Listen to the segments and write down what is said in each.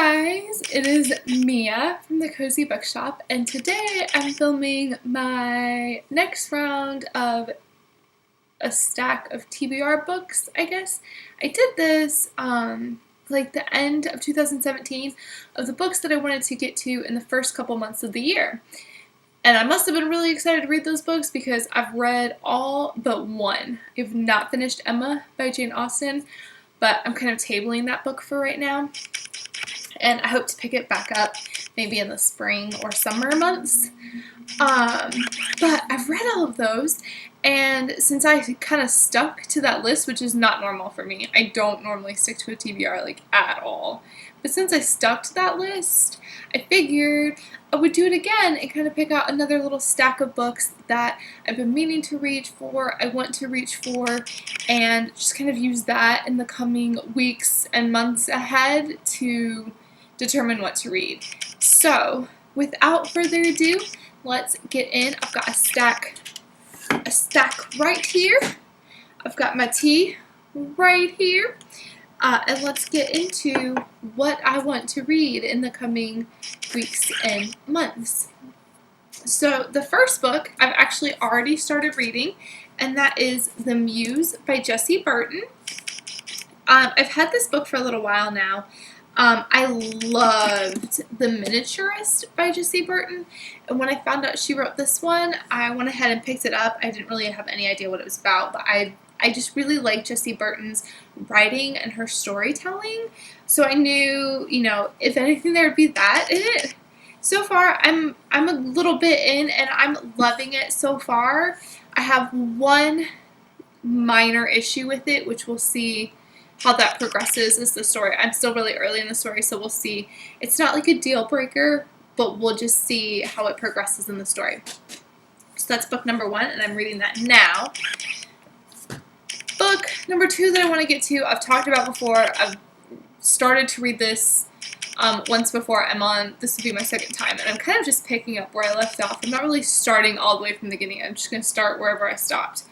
guys, it is Mia from the Cozy Bookshop, and today I'm filming my next round of a stack of TBR books, I guess. I did this like the end of 2017 of the books that I wanted to get to in the first couple months of the year. And I must have been really excited to read those books because I've read all but one. I've not finished Emma by Jane Austen, but I'm kind of tabling that book for right now. And I hope to pick it back up maybe in the spring or summer months. But I've read all of those, and since I kind of stuck to that list, which is not normal for me, I don't normally stick to a TBR like at all, but since I stuck to that list, I figured I would do it again and kind of pick out another little stack of books that I've been meaning to reach for, I want to reach for, and just kind of use that in the coming weeks and months ahead to determine what to read. So, without further ado, let's get in. I've got a stack right here. I've got my tea right here. And let's get into what I want to read in the coming weeks and months. So the first book I've actually already started reading, and that is The Muse by Jessie Burton. I've had this book for a little while now. I loved The Miniaturist by Jessie Burton, and when I found out she wrote this one, I went ahead and picked it up. I didn't really have any idea what it was about, but I just really like Jessie Burton's writing and her storytelling, so I knew, if anything, there would be that in it. So far, I'm a little bit in, and I'm loving it so far. I have one minor issue with it, which we'll see how that progresses as the story. I'm still really early in the story, so we'll see. It's not like a deal breaker, but we'll just see how it progresses in the story. So that's book number 1, and I'm reading that now. Book number 2 that I want to get to, I've talked about before. I've started to read this once before. This will be my second time, and I'm kind of just picking up where I left off. I'm not really starting all the way from the beginning. I'm just going to start wherever I stopped.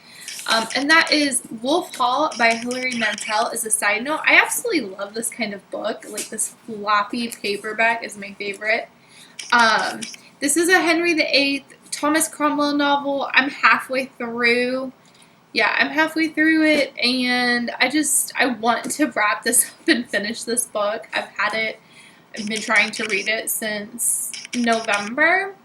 And that is Wolf Hall by Hilary Mantel. As a side note, I absolutely love this kind of book. Like, this floppy paperback is my favorite. This is a Henry VIII Thomas Cromwell novel. I'm halfway through. Yeah, I'm halfway through it, and I want to wrap this up and finish this book. I've been trying to read it since November.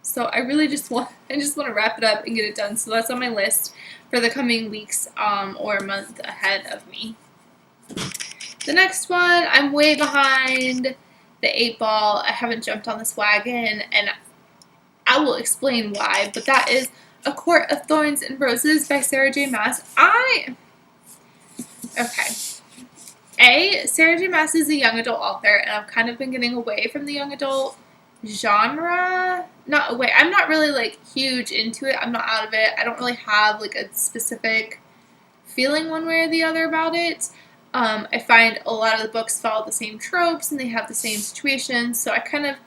So I really just want to wrap it up and get it done. So that's on my list for the coming weeks or month ahead of me. The next one, I'm way behind the 8 ball. I haven't jumped on this wagon, and I will explain why, but that is A Court of Thorns and Roses by Sarah J. Maas. Sarah J. Maas is a young adult author, and I've kind of been getting away from the young adult genre. I'm not really huge into it. I'm not out of it. I don't really have a specific feeling one way or the other about it. I find a lot of the books follow the same tropes and they have the same situations, so I kind of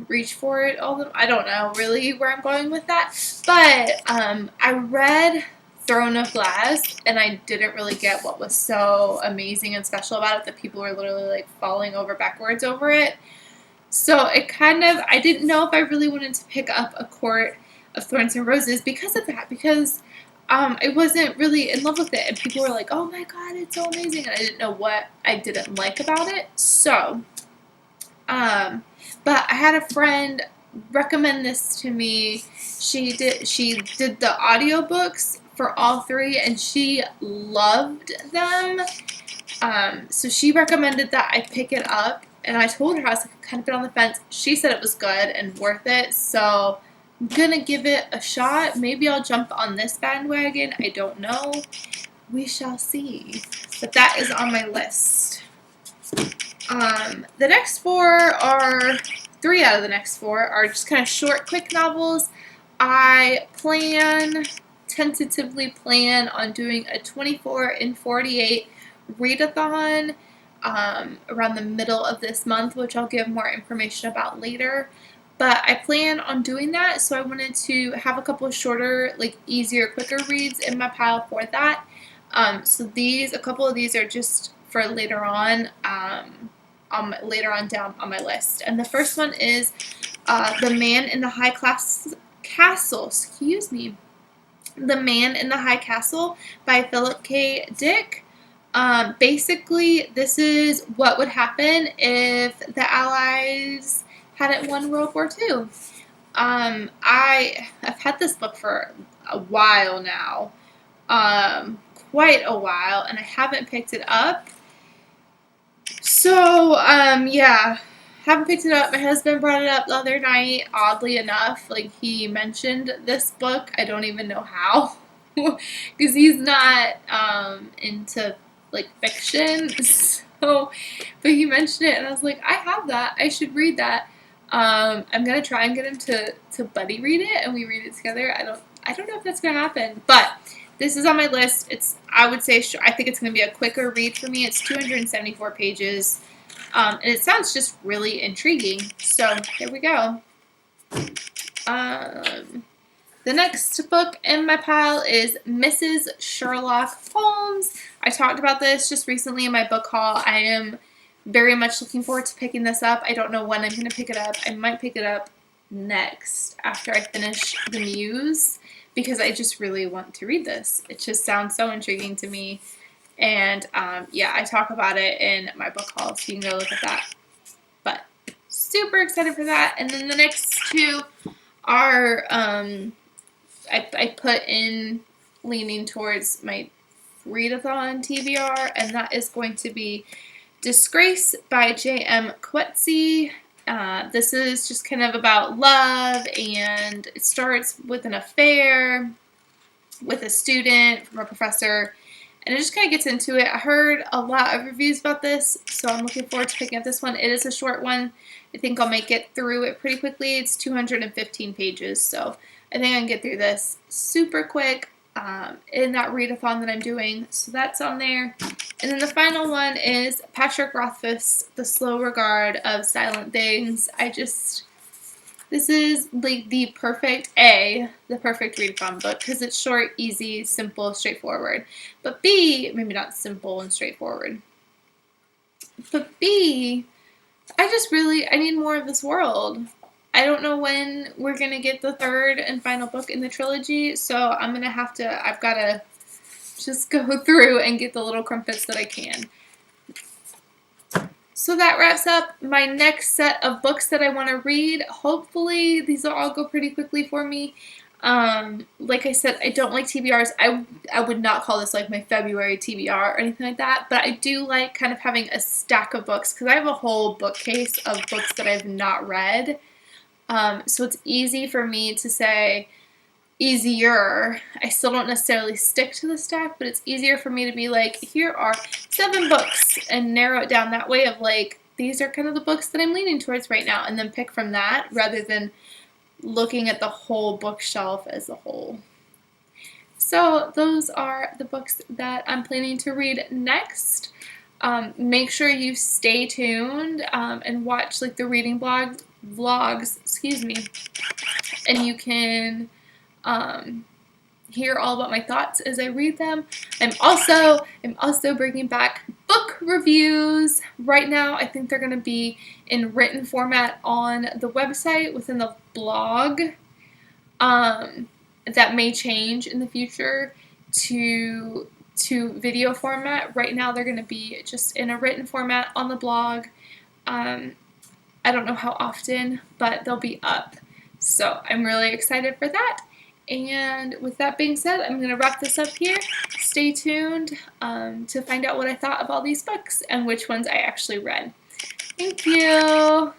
reach for it all the time. I don't know really where I'm going with that. But I read Throne of Glass, and I didn't really get what was so amazing and special about it that people were literally falling over backwards over it. So I didn't know if I really wanted to pick up A Court of Thorns and Roses because of that, because I wasn't really in love with it, and people were like, oh my god, it's so amazing, and I didn't know what I didn't like about it. So, but I had a friend recommend this to me. She did the audiobooks for all 3, and she loved them. So she recommended that I pick it up, and I told her I was kind of been on the fence. She said it was good and worth it, so I'm gonna give it a shot. Maybe I'll jump on this bandwagon. I don't know. We shall see. But that is on my list. The next 3 out of the next 4 are just kind of short, quick novels. I tentatively plan on doing a 24 in 48 readathon around the middle of this month, which I'll give more information about later. But I plan on doing that, so I wanted to have a couple of shorter, easier, quicker reads in my pile for that. So a couple of these are just for later on, later on down on my list. And the first one is The Man in the High Castle. Excuse me. The Man in the High Castle by Philip K. Dick. Basically, this is what would happen if the Allies hadn't won World War II. I've had this book for a while now, quite a while, and I haven't picked it up. So, yeah, haven't picked it up. My husband brought it up the other night, oddly enough. Like, he mentioned this book. I don't even know how, because he's not into, like, fiction. So, but he mentioned it, and I was like, I have that. I should read that. I'm gonna try and get him to buddy read it, and we read it together. I don't know if that's gonna happen, but this is on my list. I would say, I think it's gonna be a quicker read for me. It's 274 pages, and it sounds just really intriguing. So here we go. The next book in my pile is Mrs. Sherlock Holmes. I talked about this just recently in my book haul. I am very much looking forward to picking this up. I don't know when I'm going to pick it up. I might pick it up next after I finish The Muse, because I just really want to read this. It just sounds so intriguing to me. And yeah, I talk about it in my book haul, so you can go look at that. But super excited for that. And then the next two are, I put in leaning towards my readathon TBR, and that is going to be Disgrace by J.M. Coetzee. This is just kind of about love, and it starts with an affair with a student from a professor, and it just kind of gets into it. I heard a lot of reviews about this, so I'm looking forward to picking up this one. It is a short one. I think I'll make it through it pretty quickly. It's 215 pages, so I think I can get through this super quick in that readathon that I'm doing. So that's on there. And then the final one is Patrick Rothfuss, The Slow Regard of Silent Things. This is like the perfect readathon book, because it's short, easy, simple, straightforward. But B, maybe not simple and straightforward, but B, I need more of this world. I don't know when we're going to get the third and final book in the trilogy, so I've got to just go through and get the little crumpets that I can. So that wraps up my next set of books that I want to read. Hopefully these will all go pretty quickly for me. Like I said, I don't like TBRs. I would not call this like my February TBR or anything like that, but I do like kind of having a stack of books, because I have a whole bookcase of books that I've not read. So it's easy for me to say, easier. I still don't necessarily stick to the stack, but it's easier for me to be like, here are 7 books, and narrow it down that way of like, these are kind of the books that I'm leaning towards right now, and then pick from that rather than looking at the whole bookshelf as a whole. So those are the books that I'm planning to read next. Make sure you stay tuned and watch like the reading vlogs, excuse me, and you can hear all about my thoughts as I read them. I'm also bringing back book reviews. Right now, I think they're going to be in written format on the website within the blog. That may change in the future to video format. Right now, they're going to be just in a written format on the blog. I don't know how often, but they'll be up. So I'm really excited for that. And with that being said, I'm going to wrap this up here. Stay tuned to find out what I thought of all these books and which ones I actually read. Thank you.